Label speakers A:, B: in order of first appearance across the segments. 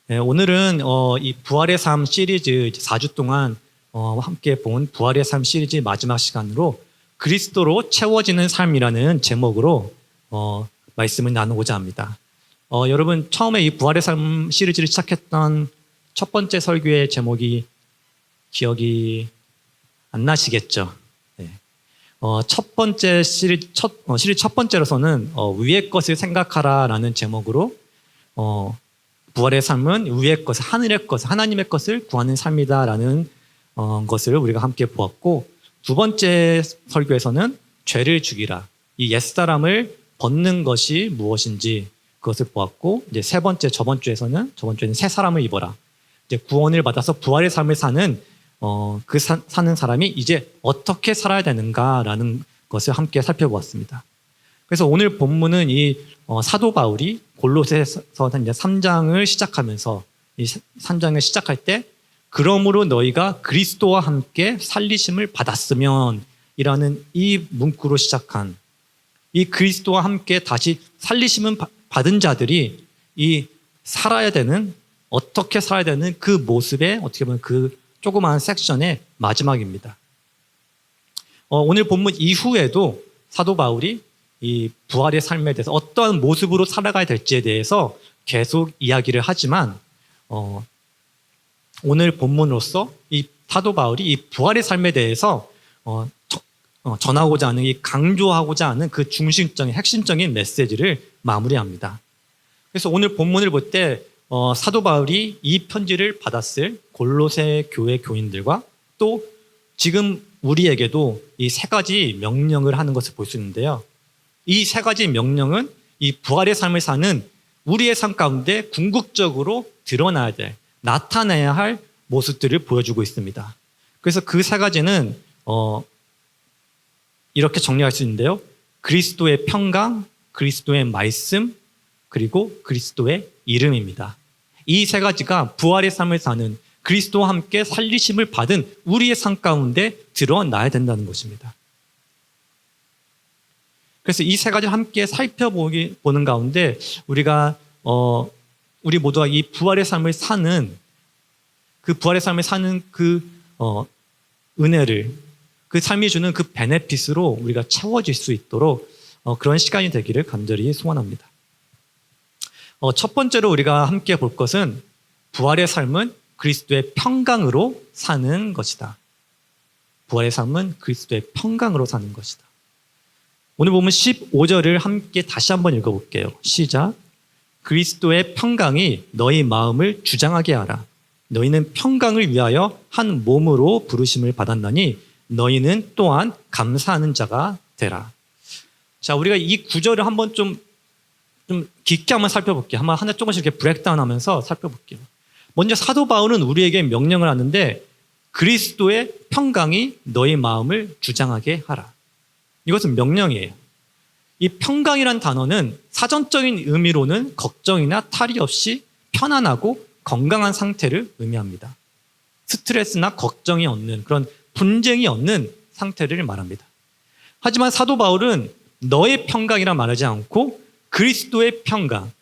A: 네, 오늘은 이 부활의 삶 시리즈 4주 동안 함께 본 부활의 삶 시리즈 마지막 시간으로 그리스도로 채워지는 삶이라는 제목으로 말씀을 나누고자 합니다. 여러분 처음에 이 부활의 삶 시리즈를 시작했던 첫 번째 설교의 제목이 기억이 안 나시겠죠? 네. 첫 번째 시리즈 첫 번째로서는 위의 것을 생각하라라는 제목으로 부활의 삶은 위의 것, 하늘의 것, 하나님의 것을 구하는 삶이다라는 것을 우리가 함께 보았고, 두 번째 설교에서는 죄를 죽이라, 이 옛사람을 벗는 것이 무엇인지 그것을 보았고, 이제 세 번째 저번 주에는 새 사람을 입어라, 이제 구원을 받아서 부활의 삶을 사는 사는 사람이 이제 어떻게 살아야 되는가라는 것을 함께 살펴보았습니다. 그래서 오늘 본문은 이 사도 바울이 골로새서 이제 3장을 시작하면서 이 3장을 시작할 때 그러므로 너희가 그리스도와 함께 살리심을 받았으면 이라는 이 문구로 시작한 이 그리스도와 함께 다시 살리심을 받은 자들이 이 살아야 되는, 어떻게 살아야 되는 그 모습의 어떻게 보면 그 조그마한 섹션의 마지막입니다. 오늘 본문 이후에도 사도 바울이 이 부활의 삶에 대해서 어떠한 모습으로 살아가야 될지에 대해서 계속 이야기를 하지만 오늘 본문으로서 이 사도 바울이 이 부활의 삶에 대해서 전하고자 하는, 이 강조하고자 하는 그 중심적인 핵심적인 메시지를 마무리합니다. 그래서 오늘 본문을 볼 때 사도 바울이 이 편지를 받았을 골로새 교회 교인들과 또 지금 우리에게도 이 세 가지 명령을 하는 것을 볼 수 있는데요. 이 세 가지 명령은 이 부활의 삶을 사는 우리의 삶 가운데 궁극적으로 드러나야 될, 나타내야 할 모습들을 보여주고 있습니다. 그래서 그 세 가지는 이렇게 정리할 수 있는데요. 그리스도의 평강, 그리스도의 말씀, 그리고 그리스도의 이름입니다. 이 세 가지가 부활의 삶을 사는, 그리스도와 함께 살리심을 받은 우리의 삶 가운데 드러나야 된다는 것입니다. 그래서 이 세 가지를 함께 살펴보는 가운데 우리가 우리 모두가 이 부활의 삶을 사는 그 은혜를, 그 삶이 주는 그 베네핏으로 우리가 채워질 수 있도록 그런 시간이 되기를 간절히 소원합니다. 첫 번째로 우리가 함께 볼 것은 부활의 삶은 그리스도의 평강으로 사는 것이다. 부활의 삶은 그리스도의 평강으로 사는 것이다. 오늘 보면 15절을 함께 다시 한번 읽어볼게요. 시작. 그리스도의 평강이 너희 마음을 주장하게 하라. 너희는 평강을 위하여 한 몸으로 부르심을 받았나니 너희는 또한 감사하는 자가 되라. 자, 우리가 이 구절을 한번 좀 깊게 한번 살펴볼게요. 한번 하나 조금씩 이렇게 브레이크다운 하면서 살펴볼게요. 먼저 사도 바울은 우리에게 명령을 하는데 그리스도의 평강이 너희 마음을 주장하게 하라. 이것은 명령이에요. 이 평강이란 단어는 사전적인 의미로는 걱정이나 탈이 없이 편안하고 건강한 상태를 의미합니다. 스트레스나 걱정이 없는, 그런 분쟁이 없는 상태를 말합니다. 하지만 사도 바울은 너의 평강이라 말하지 않고 그리스도의 평강,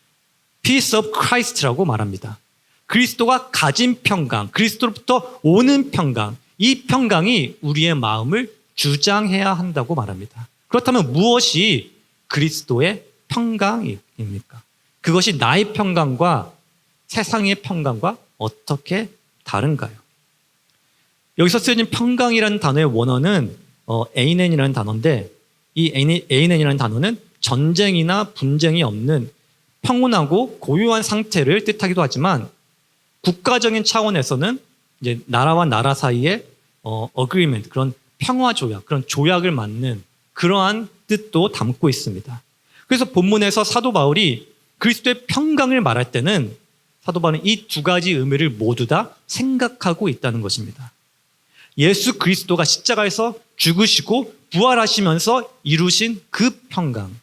A: Peace of Christ라고 말합니다. 그리스도가 가진 평강, 그리스도로부터 오는 평강, 이 평강이 우리의 마음을 주장해야 한다고 말합니다. 그렇다면 무엇이 그리스도의 평강입니까? 그것이 나의 평강과 세상의 평강과 어떻게 다른가요? 여기서 쓰여진 평강이라는 단어의 원어는 에이넨이라는 단어인데, 이 에이넨이라는 단어는 전쟁이나 분쟁이 없는 평온하고 고요한 상태를 뜻하기도 하지만 국가적인 차원에서는 이제 나라와 나라 사이에 agreement, 그런 평화 조약, 그런 조약을 맺는 그러한 뜻도 담고 있습니다. 그래서 본문에서 사도 바울이 그리스도의 평강을 말할 때는 사도 바울은 이 두 가지 의미를 모두 다 생각하고 있다는 것입니다. 예수 그리스도가 십자가에서 죽으시고 부활하시면서 이루신 그 평강,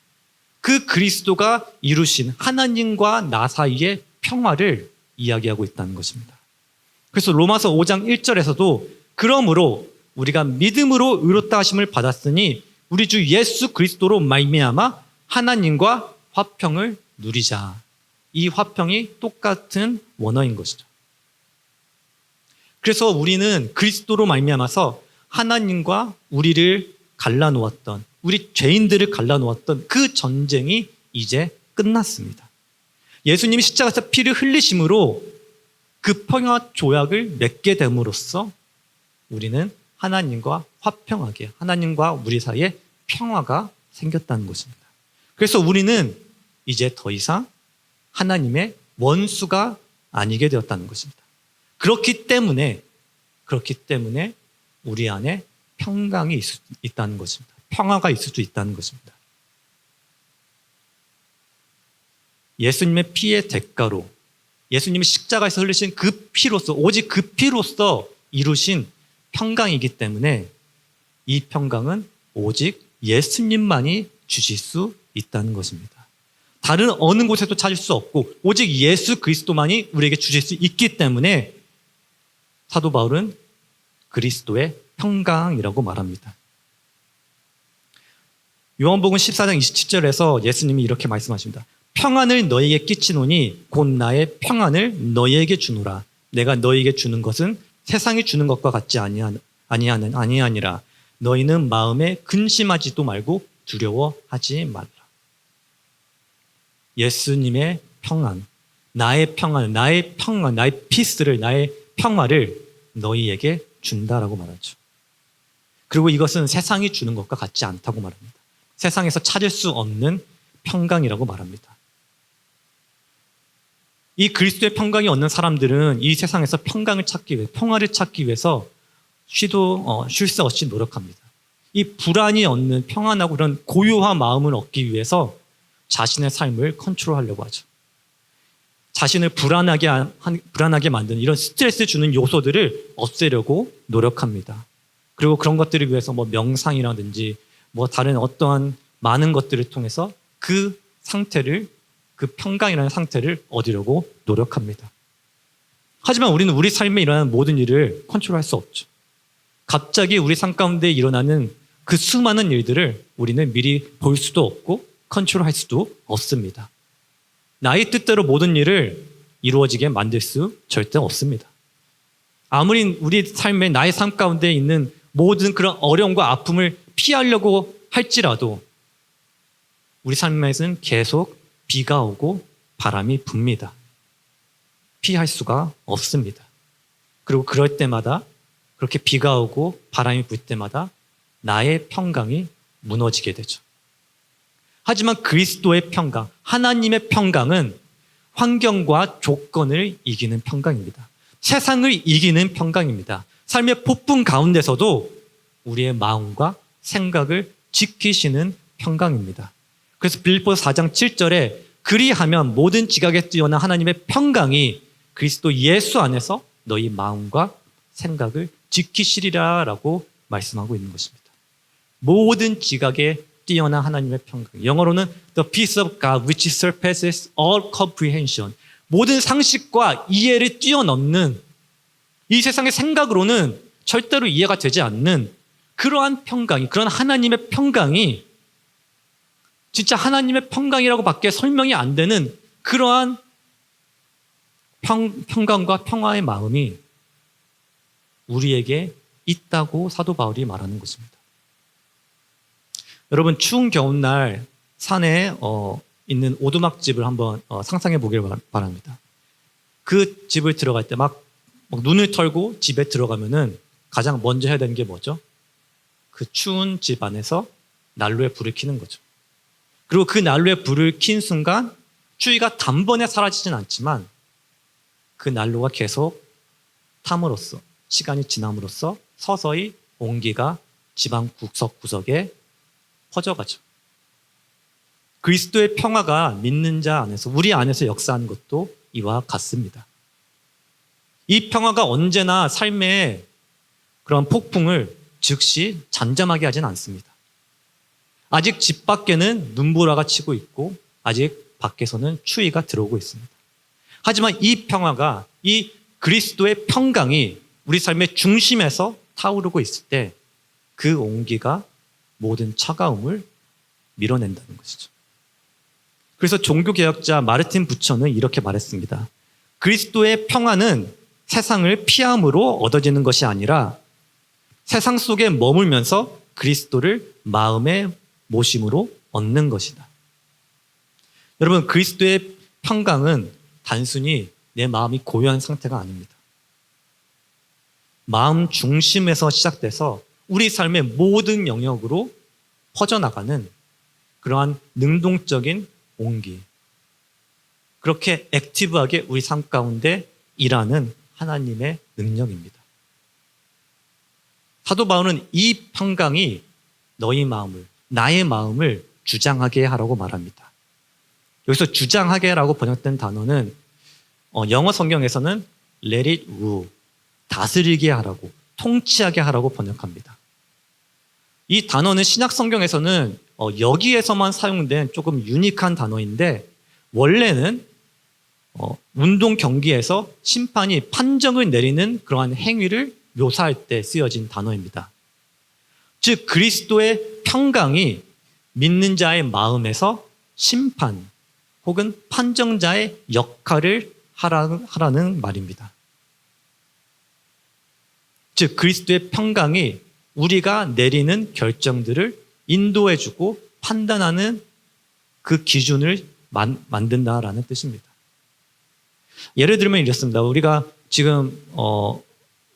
A: 그 그리스도가 이루신 하나님과 나 사이의 평화를 이야기하고 있다는 것입니다. 그래서 로마서 5장 1절에서도 그러므로 우리가 믿음으로 의롭다 하심을 받았으니 우리 주 예수 그리스도로 말미암아 하나님과 화평을 누리자. 이 화평이 똑같은 원어인 것이죠. 그래서 우리는 그리스도로 말미암아서 하나님과 우리를 갈라놓았던, 우리 죄인들을 갈라놓았던 그 전쟁이 이제 끝났습니다. 예수님이 십자가에서 피를 흘리심으로 그 평화 조약을 맺게 됨으로써 우리는 하나님과 화평하게, 하나님과 우리 사이에 평화가 생겼다는 것입니다. 그래서 우리는 이제 더 이상 하나님의 원수가 아니게 되었다는 것입니다. 그렇기 때문에 우리 안에 평강이 있다는 것입니다. 평화가 있을 수 있다는 것입니다. 예수님의 피의 대가로, 예수님이 십자가에서 흘리신 그 피로서, 오직 그 피로서 이루신 평강이기 때문에 이 평강은 오직 예수님만이 주실 수 있다는 것입니다. 다른 어느 곳에도 찾을 수 없고 오직 예수 그리스도만이 우리에게 주실 수 있기 때문에 사도 바울은 그리스도의 평강이라고 말합니다. 요한복음 14장 27절에서 예수님이 이렇게 말씀하십니다. 평안을 너희에게 끼치노니 곧 나의 평안을 너희에게 주노라. 내가 너희에게 주는 것은 세상이 주는 것과 같지 아니하니라. 너희는 마음에 근심하지도 말고 두려워하지 말라. 예수님의 평안, 나의 피스를, 나의 평화를 너희에게 준다라고 말하죠. 그리고 이것은 세상이 주는 것과 같지 않다고 말합니다. 세상에서 찾을 수 없는 평강이라고 말합니다. 이 그리스도의 평강이 없는 사람들은 이 세상에서 평강을 찾기 위해, 평화를 찾기 위해서 쉴 새 없이 노력합니다. 이 불안이 얻는 평안하고 그런 고요한 마음을 얻기 위해서 자신의 삶을 컨트롤하려고 하죠. 자신을 불안하게 만드는 이런 스트레스 주는 요소들을 없애려고 노력합니다. 그리고 그런 것들을 위해서 명상이라든지 다른 어떠한 많은 것들을 통해서 그 평강이라는 상태를 얻으려고 노력합니다. 하지만 우리는 우리 삶에 일어나는 모든 일을 컨트롤할 수 없죠. 갑자기 우리 삶 가운데 일어나는 그 수많은 일들을 우리는 미리 볼 수도 없고 컨트롤할 수도 없습니다. 나의 뜻대로 모든 일을 이루어지게 만들 수 절대 없습니다. 아무리 우리 삶에 나의 삶 가운데 있는 모든 그런 어려움과 아픔을 피하려고 할지라도 우리 삶에서는 계속 비가 오고 바람이 붑니다. 피할 수가 없습니다. 그리고 그럴 때마다, 그렇게 비가 오고 바람이 불 때마다 나의 평강이 무너지게 되죠. 하지만 그리스도의 평강, 하나님의 평강은 환경과 조건을 이기는 평강입니다. 세상을 이기는 평강입니다. 삶의 폭풍 가운데서도 우리의 마음과 생각을 지키시는 평강입니다. 그래서 빌립보서 4장 7절에 그리하면 모든 지각에 뛰어난 하나님의 평강이 그리스도 예수 안에서 너희 마음과 생각을 지키시리라 라고 말씀하고 있는 것입니다. 모든 지각에 뛰어난 하나님의 평강. 영어로는 The peace of God which surpasses all comprehension. 모든 상식과 이해를 뛰어넘는, 이 세상의 생각으로는 절대로 이해가 되지 않는 그러한 평강이, 그런 하나님의 평강이, 진짜 하나님의 평강이라고 밖에 설명이 안 되는 그러한 평강과 평화의 마음이 우리에게 있다고 사도 바울이 말하는 것입니다. 여러분, 추운 겨울날 산에 있는 오두막집을 한번 상상해 보길 바랍니다. 그 집을 들어갈 때 막 눈을 털고 집에 들어가면은 가장 먼저 해야 되는 게 뭐죠? 그 추운 집 안에서 난로에 불을 켜는 거죠. 그리고 그 난로에 불을 킨 순간 추위가 단번에 사라지진 않지만 그 난로가 계속 탐으로써, 시간이 지남으로써 서서히 온기가 집안 구석구석에 퍼져가죠. 그리스도의 평화가 믿는 자 안에서, 우리 안에서 역사하는 것도 이와 같습니다. 이 평화가 언제나 삶의 그런 폭풍을 즉시 잠잠하게 하진 않습니다. 아직 집 밖에는 눈보라가 치고 있고 아직 밖에서는 추위가 들어오고 있습니다. 하지만 이 평화가, 이 그리스도의 평강이 우리 삶의 중심에서 타오르고 있을 때 그 온기가 모든 차가움을 밀어낸다는 것이죠. 그래서 종교개혁자 마르틴 부처는 이렇게 말했습니다. 그리스도의 평안은 세상을 피함으로 얻어지는 것이 아니라 세상 속에 머물면서 그리스도를 마음에 모심으로 얻는 것이다. 여러분, 그리스도의 평강은 단순히 내 마음이 고요한 상태가 아닙니다. 마음 중심에서 시작돼서 우리 삶의 모든 영역으로 퍼져나가는 그러한 능동적인 온기, 그렇게 액티브하게 우리 삶 가운데 일하는 하나님의 능력입니다. 사도 바울은 이 평강이 너희 마음을, 나의 마음을 주장하게 하라고 말합니다. 여기서 주장하게라고 번역된 단어는 영어 성경에서는 let it rule, 다스리게 하라고, 통치하게 하라고 번역합니다. 이 단어는 신약 성경에서는 여기에서만 사용된 조금 유니크한 단어인데, 원래는 운동 경기에서 심판이 판정을 내리는 그러한 행위를 묘사할 때 쓰여진 단어입니다. 즉 그리스도의 평강이 믿는 자의 마음에서 심판 혹은 판정자의 역할을 하라는 말입니다. 즉 그리스도의 평강이 우리가 내리는 결정들을 인도해주고 판단하는 그 기준을 만든다라는 뜻입니다. 예를 들면 이렇습니다. 우리가 지금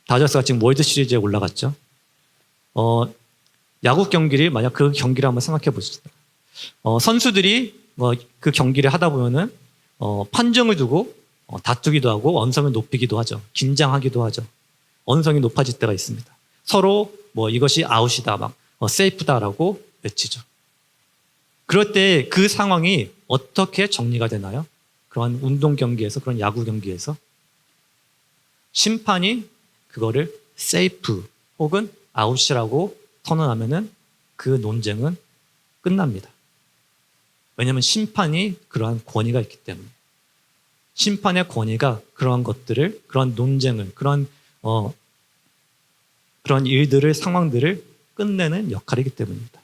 A: 다저스가 지금 월드 시리즈에 올라갔죠. 야구 경기를 만약 그 경기를 한번 생각해 보시죠. 선수들이 그 경기를 하다 보면은 판정을 두고 다투기도 하고 언성을 높이기도 하죠. 긴장하기도 하죠. 언성이 높아질 때가 있습니다. 서로 이것이 아웃이다, 막 세이프다라고 외치죠. 그럴 때 그 상황이 어떻게 정리가 되나요? 그런 운동 경기에서, 그런 야구 경기에서 심판이 그거를 세이프 혹은 아웃이라고 선언하면은 그 논쟁은 끝납니다. 왜냐하면 심판이 그러한 권위가 있기 때문에. 심판의 권위가 그러한 것들을, 그러한 논쟁을, 그런 일들을, 상황들을 끝내는 역할이기 때문입니다.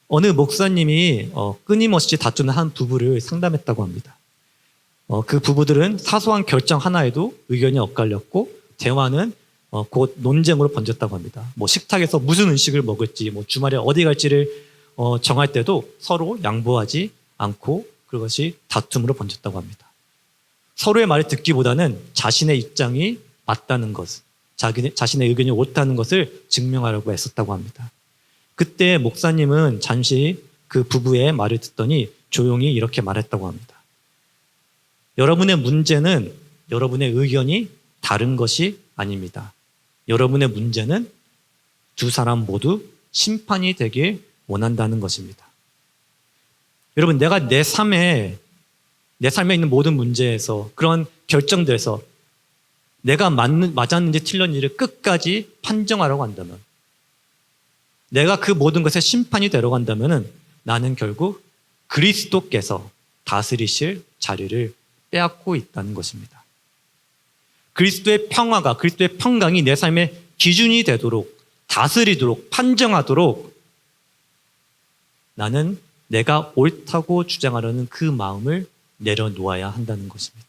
A: 어느 목사님이 끊임없이 다투는 한 부부를 상담했다고 합니다. 그 부부들은 사소한 결정 하나에도 의견이 엇갈렸고 대화는 곧 논쟁으로 번졌다고 합니다. 식탁에서 무슨 음식을 먹을지, 주말에 어디 갈지를 정할 때도 서로 양보하지 않고 그것이 다툼으로 번졌다고 합니다. 서로의 말을 듣기보다는 자신의 입장이 맞다는 것, 자신의 의견이 옳다는 것을 증명하려고 애썼다고 합니다. 그때 목사님은 잠시 그 부부의 말을 듣더니 조용히 이렇게 말했다고 합니다. 여러분의 문제는 여러분의 의견이 다른 것이 아닙니다. 여러분의 문제는 두 사람 모두 심판이 되길 원한다는 것입니다. 여러분, 내가 내 삶에 있는 모든 문제에서, 그런 결정들에서 내가 맞았는지 틀렸는지를 끝까지 판정하려고 한다면, 내가 그 모든 것에 심판이 되려고 한다면 나는 결국 그리스도께서 다스리실 자리를 빼앗고 있다는 것입니다. 그리스도의 평화가, 그리스도의 평강이 내 삶의 기준이 되도록, 다스리도록, 판정하도록 나는 내가 옳다고 주장하려는 그 마음을 내려놓아야 한다는 것입니다.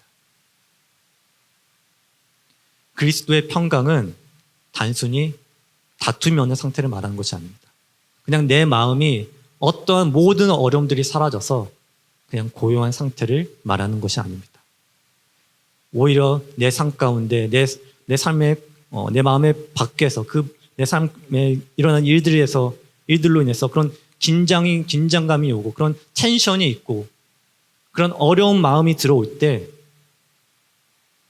A: 그리스도의 평강은 단순히 다툼이 없는 상태를 말하는 것이 아닙니다. 그냥 내 마음이 어떠한 모든 어려움들이 사라져서 그냥 고요한 상태를 말하는 것이 아닙니다. 오히려 내 삶 가운데, 내 삶의, 내 마음의 밖에서, 내 삶에 일어난 일들로 인해서 그런 긴장감이 오고, 그런 텐션이 있고, 그런 어려운 마음이 들어올 때,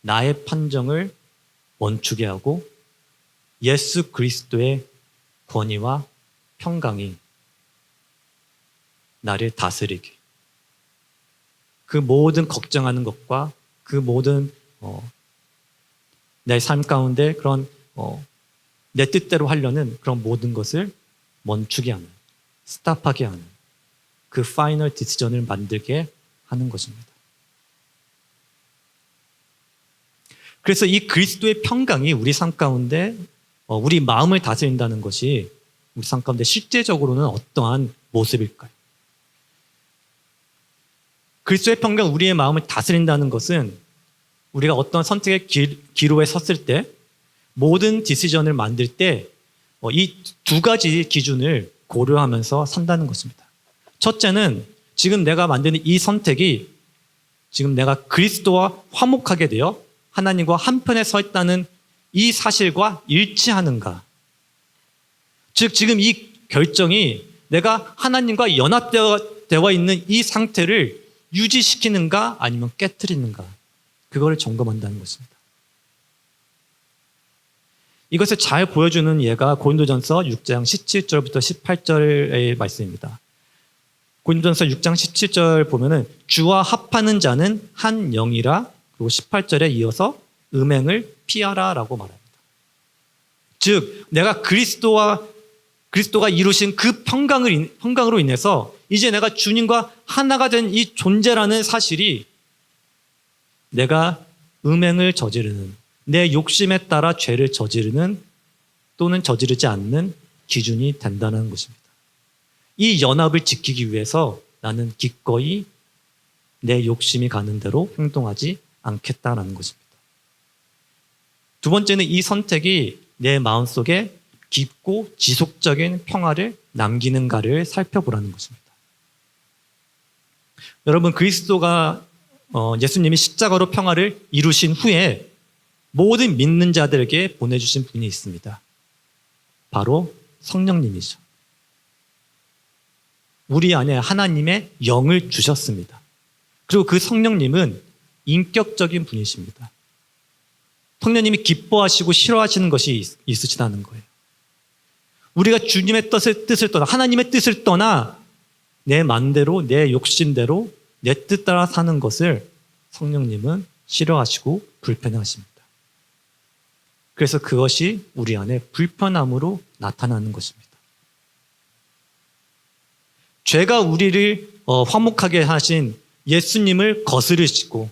A: 나의 판정을 멈추게 하고, 예수 그리스도의 권위와 평강이 나를 다스리게, 그 모든 걱정하는 것과 그 모든 내 삶 가운데 그런 내 뜻대로 하려는 그런 모든 것을 멈추게 하는, 스탑하게 하는 그 파이널 디시전을 만들게 하는 것입니다. 그래서 이 그리스도의 평강이 우리 삶 가운데 우리 마음을 다스린다는 것이 우리 삶 가운데 실제적으로는 어떠한 모습일까요? 그리스도의 평강, 우리의 마음을 다스린다는 것은 우리가 어떤 선택의 기로에 섰을 때, 모든 디시전을 만들 때 이 두 가지 기준을 고려하면서 산다는 것입니다. 첫째는 지금 내가 만드는 이 선택이 지금 내가 그리스도와 화목하게 되어 하나님과 한편에 서 있다는 이 사실과 일치하는가. 즉 지금 이 결정이 내가 하나님과 연합되어 있는 이 상태를 유지시키는가 아니면 깨트리는가. 그거를 점검한다는 것입니다. 이것을 잘 보여주는 예가 고린도전서 6장 17절부터 18절의 말씀입니다. 고린도전서 6장 17절 보면은 주와 합하는 자는 한 영이라, 그리고 18절에 이어서 음행을 피하라라고 말합니다. 즉 내가 그리스도가 이루신 그 평강으로 인해서 이제 내가 주님과 하나가 된 이 존재라는 사실이 내가 음행을 저지르는, 내 욕심에 따라 죄를 저지르는 또는 저지르지 않는 기준이 된다는 것입니다. 이 연합을 지키기 위해서 나는 기꺼이 내 욕심이 가는 대로 행동하지 않겠다라는 것입니다. 두 번째는 이 선택이 내 마음속에 깊고 지속적인 평화를 남기는가를 살펴보라는 것입니다. 여러분, 그리스도가 예수님이 십자가로 평화를 이루신 후에 모든 믿는 자들에게 보내주신 분이 있습니다. 바로 성령님이죠. 우리 안에 하나님의 영을 주셨습니다. 그리고 그 성령님은 인격적인 분이십니다. 성령님이 기뻐하시고 싫어하시는 것이 있으시다는 거예요. 우리가 주님의 뜻을 떠나, 하나님의 뜻을 떠나 내 맘대로, 내 욕심대로 내 뜻 따라 사는 것을 성령님은 싫어하시고 불편해하십니다. 그래서 그것이 우리 안에 불편함으로 나타나는 것입니다. 죄가 우리를 화목하게 하신 예수님을 거스르시고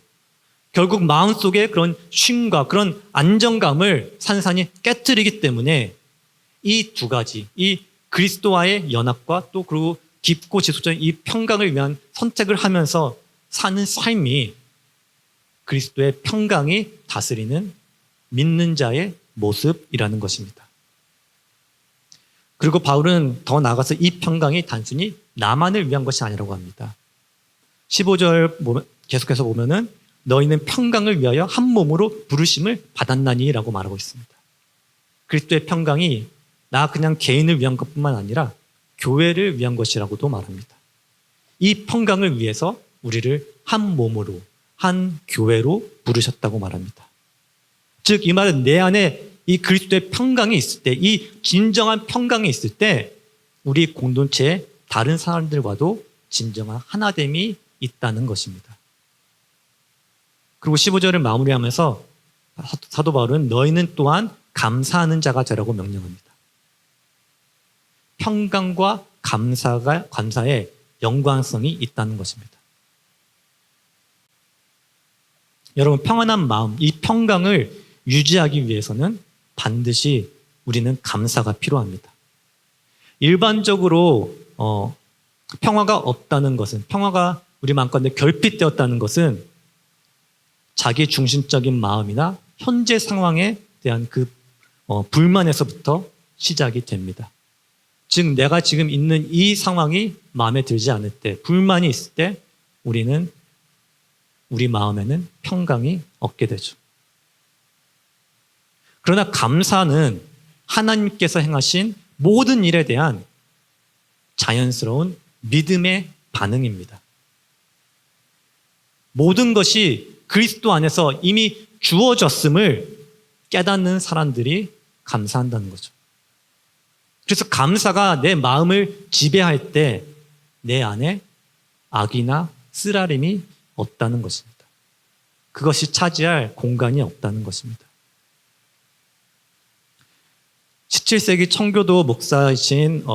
A: 결국 마음속에 그런 쉼과 그런 안정감을 산산이 깨트리기 때문에 이 두 가지, 이 그리스도와의 연합과 또 그리고 깊고 지속적인 이 평강을 위한 선택을 하면서 사는 삶이 그리스도의 평강이 다스리는 믿는 자의 모습이라는 것입니다. 그리고 바울은 더 나아가서 이 평강이 단순히 나만을 위한 것이 아니라고 합니다. 15절 계속해서 보면은 너희는 평강을 위하여 한 몸으로 부르심을 받았나니 라고 말하고 있습니다. 그리스도의 평강이 나 그냥 개인을 위한 것뿐만 아니라 교회를 위한 것이라고도 말합니다. 이 평강을 위해서 우리를 한 몸으로, 한 교회로 부르셨다고 말합니다. 즉 이 말은 내 안에 이 그리스도의 평강이 있을 때, 이 진정한 평강이 있을 때 우리 공동체의 다른 사람들과도 진정한 하나됨이 있다는 것입니다. 그리고 15절을 마무리하면서 사도 바울은 너희는 또한 감사하는 자가 되라고 명령합니다. 평강과 감사의 연관성이 있다는 것입니다. 여러분, 평안한 마음, 이 평강을 유지하기 위해서는 반드시 우리는 감사가 필요합니다. 일반적으로 평화가 없다는 것은, 평화가 우리 마음 가운데 결핍되었다는 것은 자기 중심적인 마음이나 현재 상황에 대한 그 불만에서부터 시작이 됩니다. 즉 내가 지금 있는 이 상황이 마음에 들지 않을 때, 불만이 있을 때 우리는 우리 마음에는 평강이 없게 되죠. 그러나 감사는 하나님께서 행하신 모든 일에 대한 자연스러운 믿음의 반응입니다. 모든 것이 그리스도 안에서 이미 주어졌음을 깨닫는 사람들이 감사한다는 거죠. 그래서 감사가 내 마음을 지배할 때 내 안에 악이나 쓰라림이 없다는 것입니다. 그것이 차지할 공간이 없다는 것입니다. 17세기 청교도 목사이신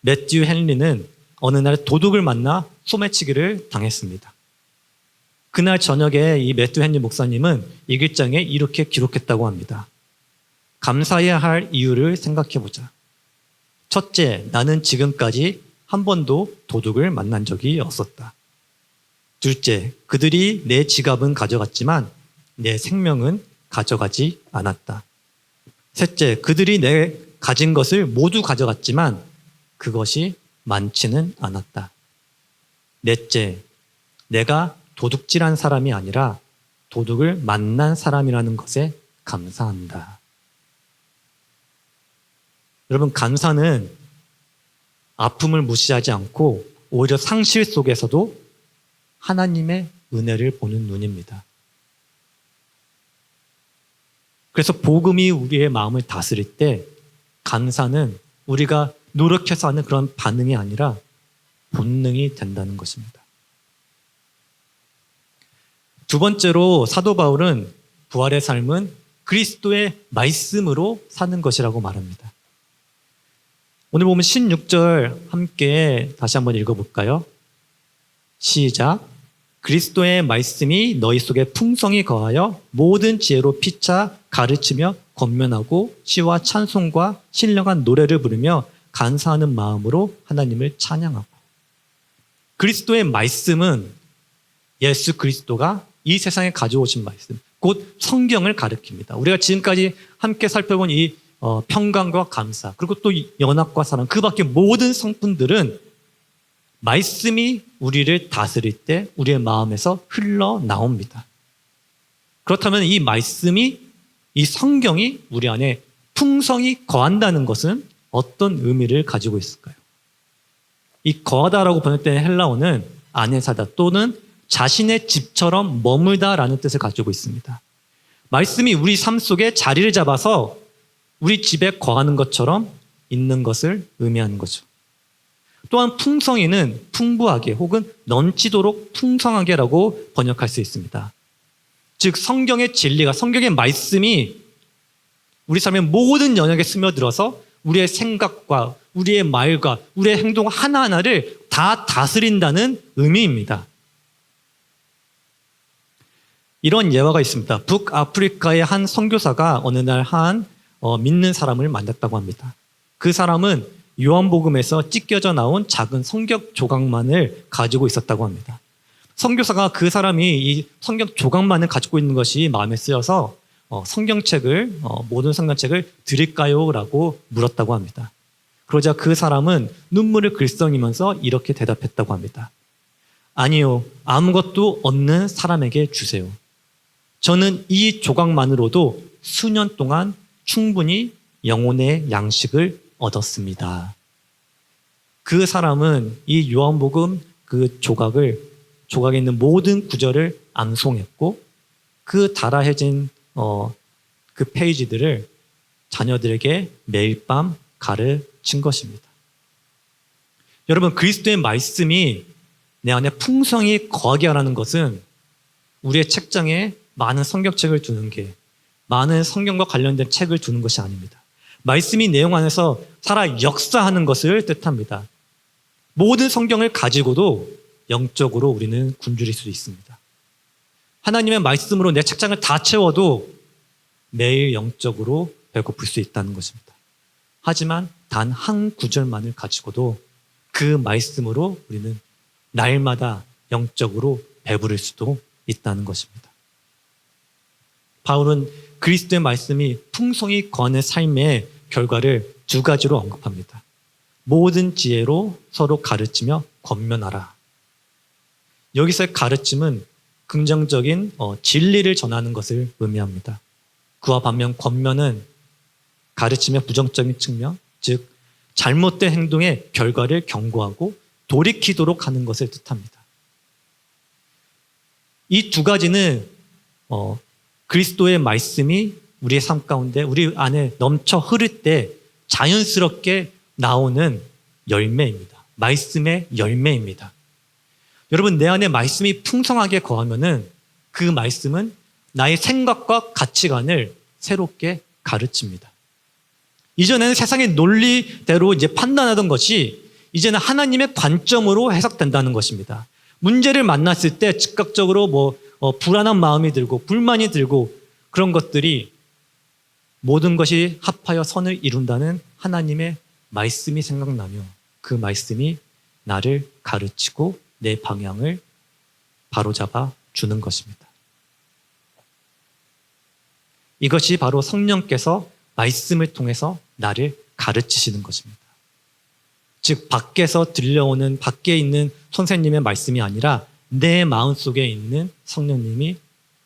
A: 매튜 헨리는 어느 날 도둑을 만나 소매치기를 당했습니다. 그날 저녁에 이 매튜 헨리 목사님은 일기장에 이렇게 기록했다고 합니다. 감사해야 할 이유를 생각해보자. 첫째, 나는 지금까지 한 번도 도둑을 만난 적이 없었다. 둘째, 그들이 내 지갑은 가져갔지만 내 생명은 가져가지 않았다. 셋째, 그들이 내 가진 것을 모두 가져갔지만 그것이 많지는 않았다. 넷째, 내가 도둑질한 사람이 아니라 도둑을 만난 사람이라는 것에 감사한다. 여러분, 감사는 아픔을 무시하지 않고 오히려 상실 속에서도 하나님의 은혜를 보는 눈입니다. 그래서 복음이 우리의 마음을 다스릴 때 감사는 우리가 노력해서 하는 그런 반응이 아니라 본능이 된다는 것입니다. 두 번째로 사도 바울은 부활의 삶은 그리스도의 말씀으로 사는 것이라고 말합니다. 오늘 보면 16절 함께 다시 한번 읽어볼까요? 시작. 그리스도의 말씀이 너희 속에 풍성히 거하여 모든 지혜로 피차 가르치며 권면하고 시와 찬송과 신령한 노래를 부르며 감사하는 마음으로 하나님을 찬양하고. 그리스도의 말씀은 예수 그리스도가 이 세상에 가져오신 말씀, 곧 성경을 가리킵니다. 우리가 지금까지 함께 살펴본 이 평강과 감사, 그리고 또 연합과 사랑, 그 밖에 모든 성품들은 말씀이 우리를 다스릴 때 우리의 마음에서 흘러나옵니다. 그렇다면 이 말씀이, 이 성경이 우리 안에 풍성히 거한다는 것은 어떤 의미를 가지고 있을까요? 이 거하다라고 번역된 헬라어는 안에 사다 또는 자신의 집처럼 머물다라는 뜻을 가지고 있습니다. 말씀이 우리 삶 속에 자리를 잡아서 우리 집에 거하는 것처럼 있는 것을 의미하는 거죠. 또한 풍성이는 풍부하게 혹은 넘치도록 풍성하게라고 번역할 수 있습니다. 즉 성경의 진리가, 성경의 말씀이 우리 삶의 모든 영역에 스며들어서 우리의 생각과 우리의 말과 우리의 행동 하나하나를 다 다스린다는 의미입니다. 이런 예화가 있습니다. 북아프리카의 한 선교사가 어느 날 한 믿는 사람을 만났다고 합니다. 그 사람은 요한복음에서 찢겨져 나온 작은 성경 조각만을 가지고 있었다고 합니다. 선교사가 그 사람이 이 성경 조각만을 가지고 있는 것이 마음에 쓰여서 성경책을 모든 성경책을 드릴까요? 라고 물었다고 합니다. 그러자 그 사람은 눈물을 글썽이면서 이렇게 대답했다고 합니다. 아니요, 아무것도 없는 사람에게 주세요. 저는 이 조각만으로도 수년 동안 충분히 영혼의 양식을 얻었습니다. 그 사람은 이 요한복음 그 조각에 있는 모든 구절을 암송했고 그 달아해진 그 페이지들을 자녀들에게 매일 밤 가르친 것입니다. 여러분, 그리스도의 말씀이 내 안에 풍성히 거하게 하라는 것은 우리의 책장에 많은 성경책을 두는 게, 많은 성경과 관련된 책을 두는 것이 아닙니다. 말씀이 내용 안에서 살아 역사하는 것을 뜻합니다. 모든 성경을 가지고도 영적으로 우리는 굶주릴 수 있습니다. 하나님의 말씀으로 내 책장을 다 채워도 매일 영적으로 배고플 수 있다는 것입니다. 하지만 단 한 구절만을 가지고도 그 말씀으로 우리는 날마다 영적으로 배부를 수도 있다는 것입니다. 바울은 그리스도의 말씀이 풍성히 거하는 삶의 결과를 두 가지로 언급합니다. 모든 지혜로 서로 가르치며 권면하라. 여기서의 가르침은 긍정적인 진리를 전하는 것을 의미합니다. 그와 반면 권면은 가르침의 부정적인 측면, 즉 잘못된 행동의 결과를 경고하고 돌이키도록 하는 것을 뜻합니다. 이 두 가지는 그리스도의 말씀이 우리의 삶 가운데 우리 안에 넘쳐 흐를 때 자연스럽게 나오는 열매입니다. 말씀의 열매입니다. 여러분, 내 안에 말씀이 풍성하게 거하면은 그 말씀은 나의 생각과 가치관을 새롭게 가르칩니다. 이전에는 세상의 논리대로 이제 판단하던 것이 이제는 하나님의 관점으로 해석된다는 것입니다. 문제를 만났을 때 즉각적으로 불안한 마음이 들고 불만이 들고 그런 것들이 모든 것이 합하여 선을 이룬다는 하나님의 말씀이 생각나며 그 말씀이 나를 가르치고 내 방향을 바로잡아 주는 것입니다. 이것이 바로 성령께서 말씀을 통해서 나를 가르치시는 것입니다. 즉 밖에서 들려오는 밖에 있는 선생님의 말씀이 아니라 내 마음속에 있는 성령님이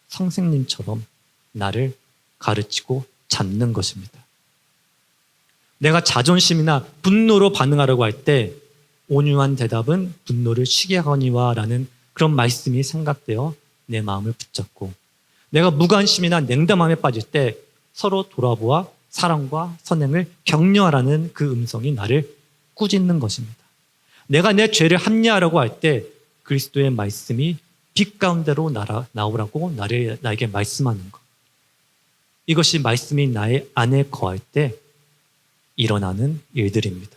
A: 선생님처럼 나를 가르치고 잡는 것입니다. 내가 자존심이나 분노로 반응하려고 할 때 온유한 대답은 분노를 쉬게 하거니와 라는 그런 말씀이 생각되어 내 마음을 붙잡고, 내가 무관심이나 냉담함에 빠질 때 서로 돌아보아 사랑과 선행을 격려하라는 그 음성이 나를 꾸짖는 것입니다. 내가 내 죄를 합리화하려고 할 때 그리스도의 말씀이 빛 가운데로 나오라고 나에게 말씀하는 것. 이것이 말씀이 나의 안에 거할 때 일어나는 일들입니다.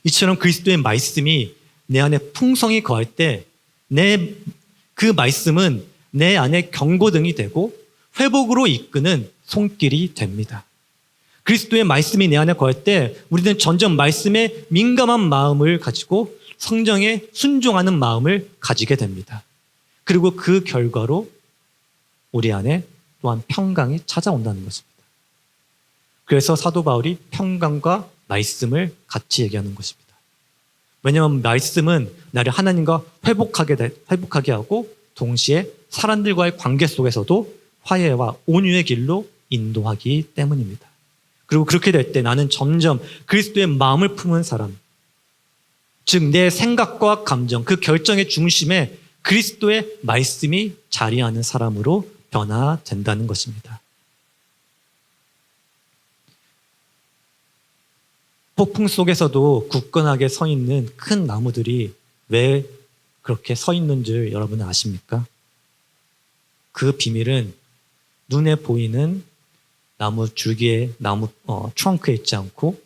A: 이처럼 그리스도의 말씀이 내 안에 풍성히 거할 때 그 말씀은 내 안에 경고등이 되고 회복으로 이끄는 손길이 됩니다. 그리스도의 말씀이 내 안에 거할 때 우리는 점점 말씀에 민감한 마음을 가지고 성령에 순종하는 마음을 가지게 됩니다. 그리고 그 결과로 우리 안에 또한 평강이 찾아온다는 것입니다. 그래서 사도 바울이 평강과 말씀을 같이 얘기하는 것입니다. 왜냐하면 말씀은 나를 하나님과 회복하게 하고 동시에 사람들과의 관계 속에서도 화해와 온유의 길로 인도하기 때문입니다. 그리고 그렇게 될 때 나는 점점 그리스도의 마음을 품은 사람, 즉 내 생각과 감정, 그 결정의 중심에 그리스도의 말씀이 자리하는 사람으로 변화된다는 것입니다. 폭풍 속에서도 굳건하게 서 있는 큰 나무들이 왜 그렇게 서 있는 줄 여러분은 아십니까? 그 비밀은 눈에 보이는 나무 줄기에 트렁크에 있지 않고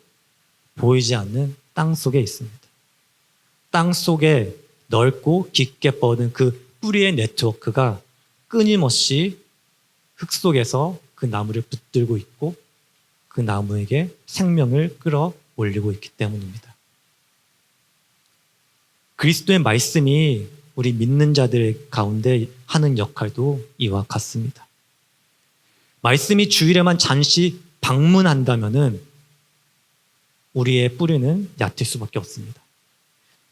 A: 보이지 않는 땅 속에 있습니다. 땅 속에 넓고 깊게 뻗은 그 뿌리의 네트워크가 끊임없이 흙 속에서 그 나무를 붙들고 있고 그 나무에게 생명을 끌어올리고 있기 때문입니다. 그리스도의 말씀이 우리 믿는 자들 가운데 하는 역할도 이와 같습니다. 말씀이 주일에만 잠시 방문한다면은 우리의 뿌리는 얕을 수밖에 없습니다.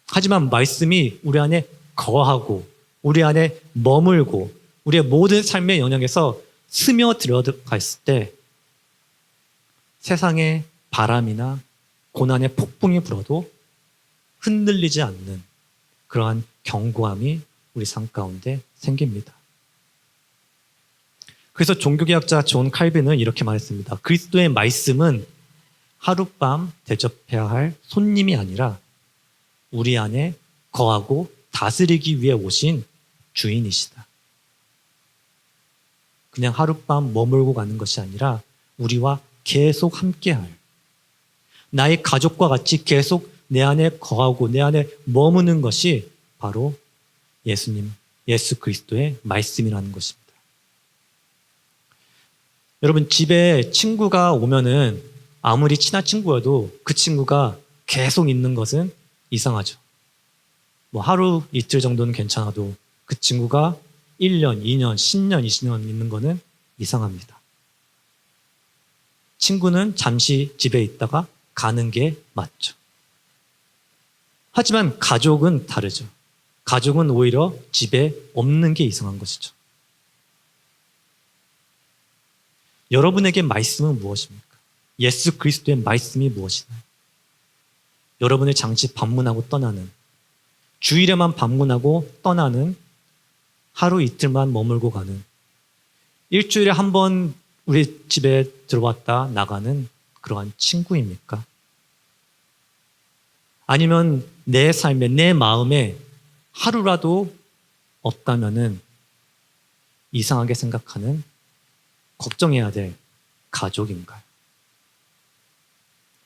A: 하지만 말씀이 우리 안에 거하고 우리 안에 머물고 우리의 모든 삶의 영역에서 스며들어갔을 때 세상의 바람이나 고난의 폭풍이 불어도 흔들리지 않는 그러한 견고함이 우리 삶 가운데 생깁니다. 그래서 종교개혁자 존 칼빈은 이렇게 말했습니다. 그리스도의 말씀은 하룻밤 대접해야 할 손님이 아니라 우리 안에 거하고 다스리기 위해 오신 주인이시다. 그냥 하룻밤 머물고 가는 것이 아니라 우리와 계속 함께할, 나의 가족과 같이 계속 내 안에 거하고 내 안에 머무는 것이 바로 예수 그리스도의 말씀이라는 것입니다. 여러분, 집에 친구가 오면은 아무리 친한 친구여도 그 친구가 계속 있는 것은 이상하죠. 하루 이틀 정도는 괜찮아도 그 친구가 1년, 2년, 10년, 20년 있는 것은 이상합니다. 친구는 잠시 집에 있다가 가는 게 맞죠. 하지만 가족은 다르죠. 가족은 오히려 집에 없는 게 이상한 것이죠. 여러분에게 말씀은 무엇입니까? 예수 그리스도의 말씀이 무엇이나요? 여러분을 잠시 방문하고 떠나는, 주일에만 방문하고 떠나는, 하루 이틀만 머물고 가는, 일주일에 한 번 우리 집에 들어왔다 나가는 그러한 친구입니까? 아니면 내 삶에, 내 마음에 하루라도 없다면은 이상하게 생각하는, 걱정해야 될 가족인가요?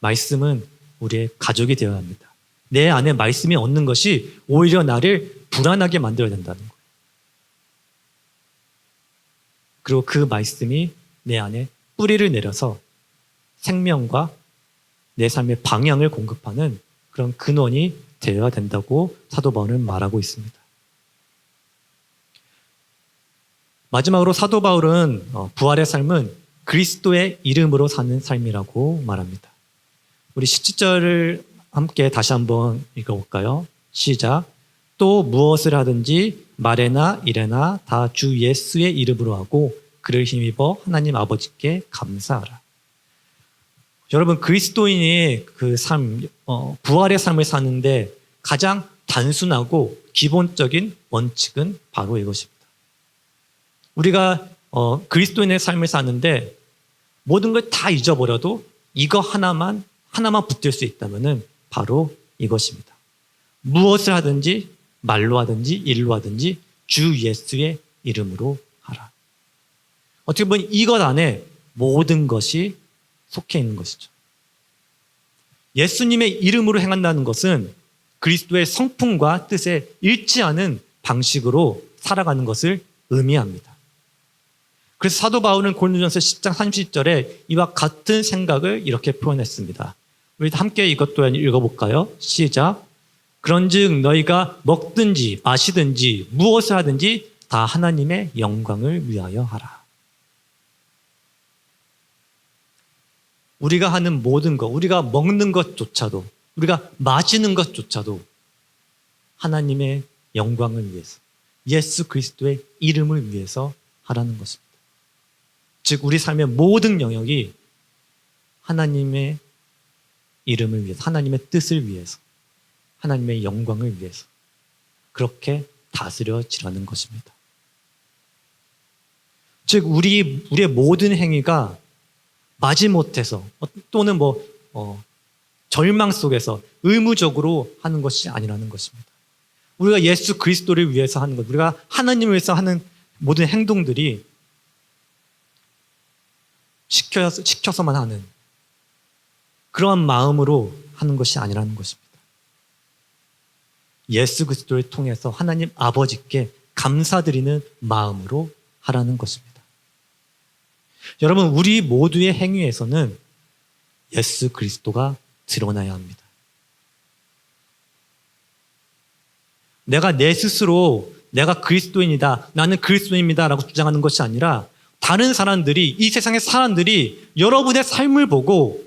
A: 말씀은 우리의 가족이 되어야 합니다. 내 안에 말씀이 없는 것이 오히려 나를 불안하게 만들어야 된다는 거예요. 그리고 그 말씀이 내 안에 뿌리를 내려서 생명과 내 삶의 방향을 공급하는 그런 근원이 되어야 된다고 사도 바울은 말하고 있습니다. 마지막으로 사도 바울은 부활의 삶은 그리스도의 이름으로 사는 삶이라고 말합니다. 우리 17절을 함께 다시 한번 읽어볼까요? 시작. 또 무엇을 하든지 말에나 일에나 다 주 예수의 이름으로 하고 그를 힘입어 하나님 아버지께 감사하라. 여러분, 그리스도인이 그 삶, 부활의 삶을 사는데 가장 단순하고 기본적인 원칙은 바로 이것입니다. 우리가 그리스도인의 삶을 사는데 모든 걸 다 잊어버려도 이거 하나만 붙들 수 있다면은 바로 이것입니다. 무엇을 하든지 말로 하든지 일로 하든지 주 예수의 이름으로 하라. 어떻게 보면 이것 안에 모든 것이 속해 있는 것이죠. 예수님의 이름으로 행한다는 것은 그리스도의 성품과 뜻에 일치하는 방식으로 살아가는 것을 의미합니다. 그래서 사도 바울은 고린도전서 10장 30절에 이와 같은 생각을 이렇게 표현했습니다. 우리 함께 이것도 읽어볼까요? 시작. 그런즉 너희가 먹든지 마시든지 무엇을 하든지 다 하나님의 영광을 위하여 하라. 우리가 하는 모든 것, 우리가 먹는 것조차도, 우리가 마시는 것조차도 하나님의 영광을 위해서, 예수 그리스도의 이름을 위해서 하라는 것입니다. 즉 우리 삶의 모든 영역이 하나님의 이름을 위해서, 하나님의 뜻을 위해서, 하나님의 영광을 위해서 그렇게 다스려지라는 것입니다. 즉 우리의 모든 행위가 마지못해서 또는 절망 속에서 의무적으로 하는 것이 아니라는 것입니다. 우리가 예수 그리스도를 위해서 하는 것, 우리가 하나님을 위해서 하는 모든 행동들이 시켜서만 하는 그러한 마음으로 하는 것이 아니라는 것입니다. 예수 그리스도를 통해서 하나님 아버지께 감사드리는 마음으로 하라는 것입니다. 여러분, 우리 모두의 행위에서는 예수 그리스도가 드러나야 합니다. 내가 내 스스로 내가 그리스도인이다, 나는 그리스도인입니다 라고 주장하는 것이 아니라 다른 사람들이, 이 세상의 사람들이 여러분의 삶을 보고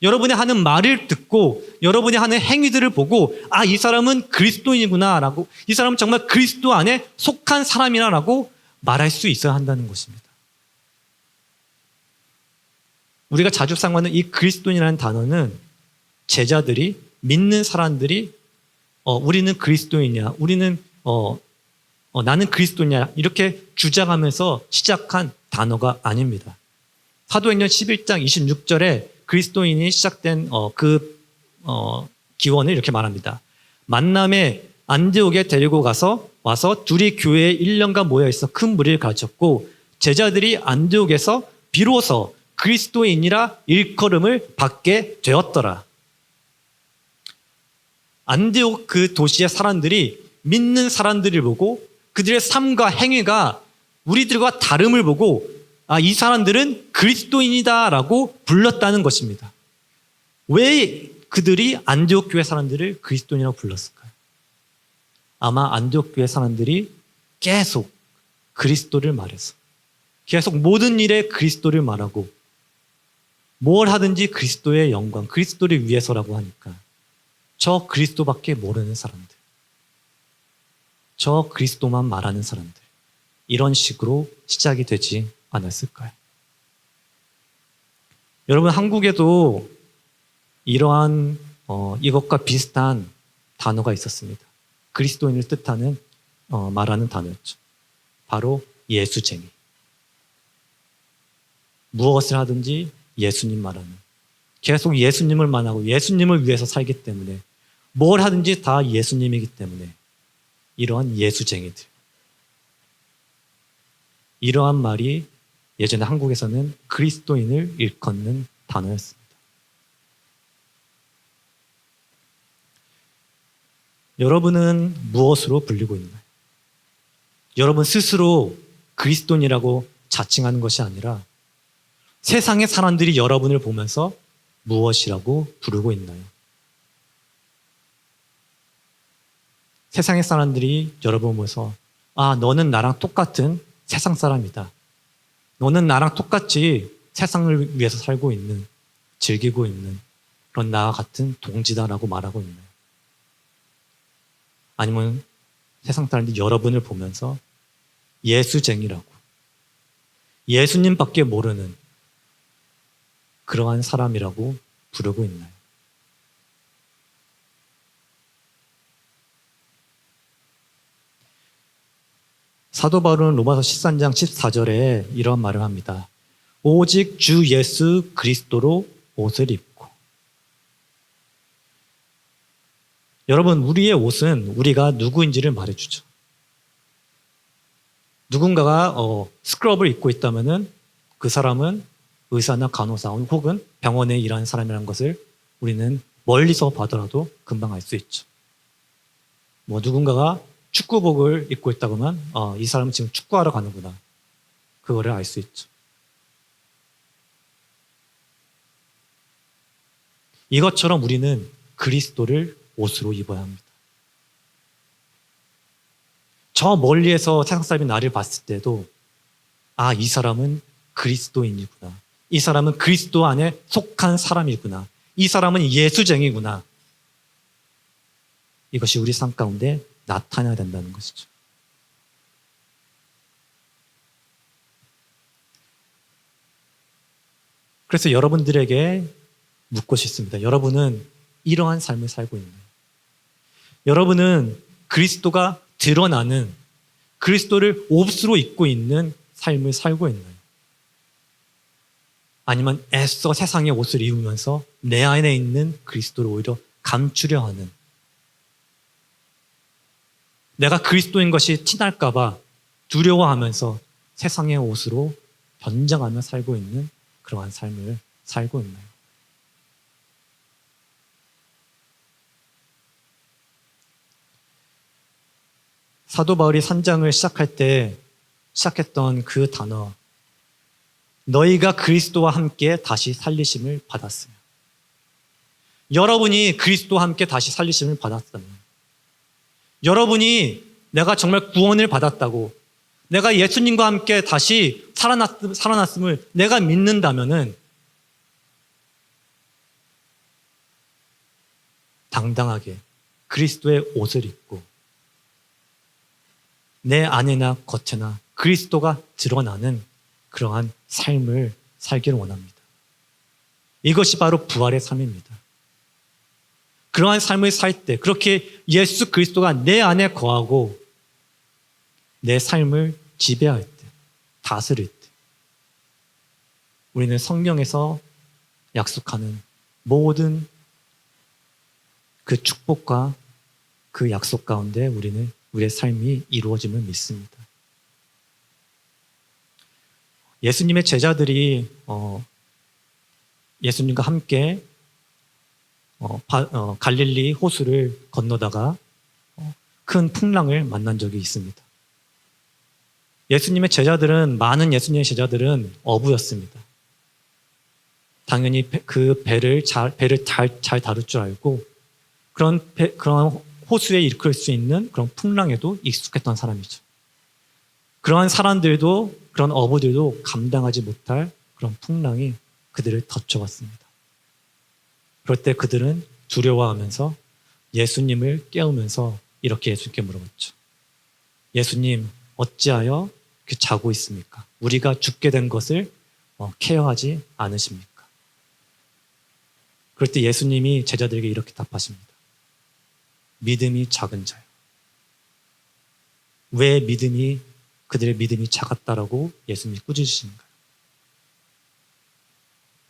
A: 여러분이 하는 말을 듣고 여러분이 하는 행위들을 보고 아, 이 사람은 그리스도인이구나 라고, 이 사람은 정말 그리스도 안에 속한 사람이라 라고 말할 수 있어야 한다는 것입니다. 우리가 자주 사용하는 이 그리스도인이라는 단어는 제자들이, 믿는 사람들이 우리는 그리스도인이야, 우리는 나는 그리스도냐 이렇게 주장하면서 시작한 단어가 아닙니다. 사도행전 11장 26절에 그리스도인이 시작된 기원을 이렇게 말합니다. 만남에 안디옥에 데리고 와서 둘이 교회에 1년간 모여있어 큰 무리를 가졌고 제자들이 안디옥에서 비로소 그리스도인이라 일컬음을 받게 되었더라. 안디옥 그 도시의 사람들이 믿는 사람들을 보고 그들의 삶과 행위가 우리들과 다름을 보고 아, 이 사람들은 그리스도인이다라고 불렀다는 것입니다. 왜 그들이 안디옥 교회 사람들을 그리스도인이라고 불렀을까요? 아마 안디옥 교회 사람들이 계속 그리스도를 말해서, 계속 모든 일에 그리스도를 말하고 뭘 하든지 그리스도의 영광, 그리스도를 위해서라고 하니까 저 그리스도밖에 모르는 사람들, 저 그리스도만 말하는 사람들, 이런 식으로 시작이 되지 않았을까요? 여러분, 한국에도 이러한 이것과 비슷한 단어가 있었습니다. 그리스도인을 뜻하는 말하는 단어였죠. 바로 예수쟁이. 무엇을 하든지 예수님 말하는, 계속 예수님을 만하고 예수님을 위해서 살기 때문에 뭘 하든지 다 예수님이기 때문에 이러한 예수쟁이들, 이러한 말이 예전에 한국에서는 그리스도인을 일컫는 단어였습니다. 여러분은 무엇으로 불리고 있나요? 여러분 스스로 그리스도인이라고 자칭하는 것이 아니라 세상의 사람들이 여러분을 보면서 무엇이라고 부르고 있나요? 세상의 사람들이 여러분을 보면서 아, 너는 나랑 똑같은 세상 사람이다. 너는 나랑 똑같이 세상을 위해서 살고 있는, 즐기고 있는 그런 나와 같은 동지다라고 말하고 있나요? 아니면 세상 사람들이 여러분을 보면서 예수쟁이라고, 예수님밖에 모르는 그러한 사람이라고 부르고 있나요? 사도 바울은 로마서 13장 14절에 이런 말을 합니다. 오직 주 예수 그리스도로 옷을 입고. 여러분, 우리의 옷은 우리가 누구인지를 말해주죠. 누군가가 스크럽을 입고 있다면은 그 사람은 의사나 간호사 혹은 병원에 일하는 사람이라는 것을 우리는 멀리서 봐더라도 금방 알 수 있죠. 뭐 누군가가 축구복을 입고 있다고 하면 이 사람은 지금 축구하러 가는구나. 그거를 알 수 있죠. 이것처럼 우리는 그리스도를 옷으로 입어야 합니다. 저 멀리에서 세상 사람이 나를 봤을 때도 이 사람은 그리스도인이구나. 이 사람은 그리스도 안에 속한 사람이구나. 이 사람은 예수쟁이구나. 이것이 우리 삶 가운데 나타나야 된다는 것이죠. 그래서 여러분들에게 묻고 싶습니다. 여러분은 이러한 삶을 살고 있나요? 여러분은 그리스도가 드러나는, 그리스도를 옷으로 입고 있는 삶을 살고 있나요? 아니면 애써 세상의 옷을 입으면서 내 안에 있는 그리스도를 오히려 감추려 하는, 내가 그리스도인 것이 티날까봐 두려워하면서 세상의 옷으로 변장하며 살고 있는 그러한 삶을 살고 있나요? 사도 바울이 산장을 시작할 때 시작했던 그 단어, 너희가 그리스도와 함께 다시 살리심을 받았으며. 여러분이 그리스도와 함께 다시 살리심을 받았다면, 여러분이 내가 정말 구원을 받았다고, 내가 예수님과 함께 다시 살아났음을 내가 믿는다면은 당당하게 그리스도의 옷을 입고 내 안에나 겉에나 그리스도가 드러나는 그러한 삶을 살기를 원합니다. 이것이 바로 부활의 삶입니다. 그러한 삶을 살 때, 그렇게 예수 그리스도가 내 안에 거하고 내 삶을 지배할 때, 다스릴 때, 우리는 성경에서 약속하는 모든 그 축복과 그 약속 가운데 우리의 삶이 이루어짐을 믿습니다. 예수님의 제자들이 예수님과 함께 갈릴리 호수를 건너다가 큰 풍랑을 만난 적이 있습니다. 많은 예수님의 제자들은 어부였습니다. 당연히 그 배를 잘 다룰 줄 알고 그런 호수에 일으킬 수 있는 그런 풍랑에도 익숙했던 사람이죠. 그러한 사람들도, 그런 어부들도 감당하지 못할 그런 풍랑이 그들을 덮쳐왔습니다. 그럴 때 그들은 두려워하면서 예수님을 깨우면서 이렇게 예수님께 물어봤죠. 예수님, 어찌하여 이렇게 자고 있습니까? 우리가 죽게 된 것을 케어하지 않으십니까? 그럴 때 예수님이 제자들에게 이렇게 답하십니다. 믿음이 작은 자요. 왜 그들의 믿음이 작았다라고 예수님이 꾸짖으시는가요?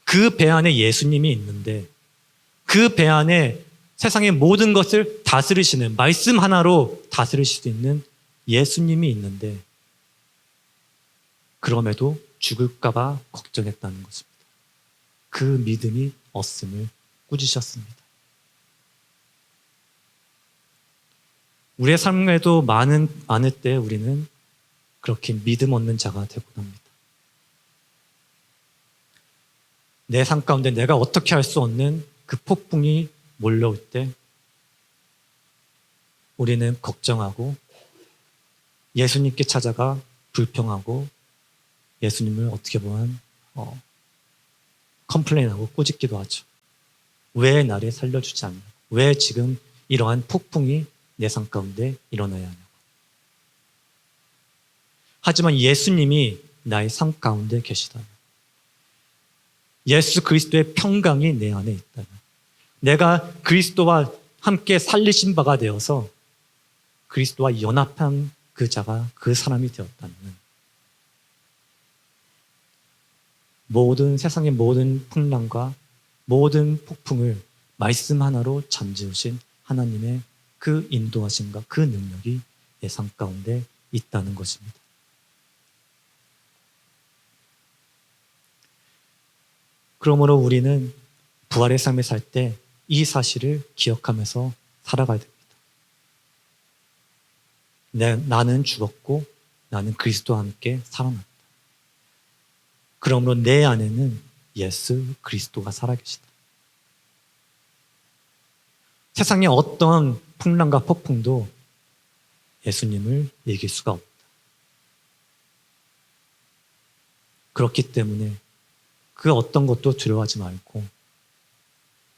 A: 그 배 안에 예수님이 있는데, 그 배 안에 세상의 모든 것을 다스리시는, 말씀 하나로 다스리실 수 있는 예수님이 있는데, 그럼에도 죽을까봐 걱정했다는 것입니다. 그 믿음이 없음을 꾸짖으셨습니다. 우리의 삶에도 많을 때 우리는 그렇게 믿음 없는 자가 되곤 합니다. 내 삶 가운데 내가 어떻게 할 수 없는 그 폭풍이 몰려올 때 우리는 걱정하고 예수님께 찾아가 불평하고 예수님을 어떻게 보면 컴플레인하고 꾸짖기도 하죠. 왜 나를 살려주지 않냐? 왜 지금 이러한 폭풍이 내 삶 가운데 일어나야 하냐고. 하지만 예수님이 나의 삶 가운데 계시다면, 예수 그리스도의 평강이 내 안에 있다면, 내가 그리스도와 함께 살리신 바가 되어서 그리스도와 연합한 그 자가, 그 사람이 되었다면, 모든 세상의 모든 풍랑과 모든 폭풍을 말씀 하나로 잠재우신 하나님의 그 인도하심과 그 능력이 내 삶 가운데 있다는 것입니다. 그러므로 우리는 부활의 삶을 살 때 이 사실을 기억하면서 살아가야 됩니다. 나는 죽었고 나는 그리스도와 함께 살아났다. 그러므로 내 안에는 예수 그리스도가 살아계시다. 세상의 어떤 풍랑과 폭풍도 예수님을 이길 수가 없다. 그렇기 때문에 그 어떤 것도 두려워하지 말고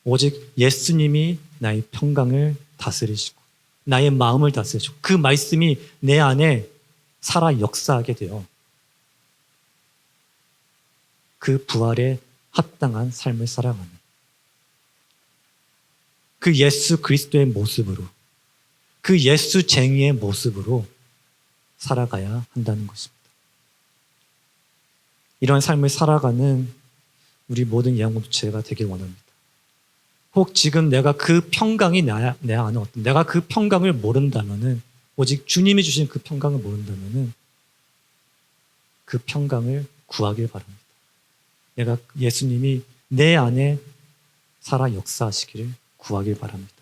A: 오직 예수님이 나의 평강을 다스리시고 나의 마음을 다스리시고 그 말씀이 내 안에 살아 역사하게 되어 그 부활에 합당한 삶을 살아가는 그 예수 그리스도의 모습으로, 그 예수 쟁의의 모습으로 살아가야 한다는 것입니다. 이런 삶을 살아가는 우리 모든 예언공동체가 되길 원합니다. 혹 지금 내가 그 평강이 내 안에 내가 그 평강을 모른다면은, 오직 주님이 주신 그 평강을 모른다면은 그 평강을 구하길 바랍니다. 내가 예수님이 내 안에 살아 역사하시기를 구하길 바랍니다.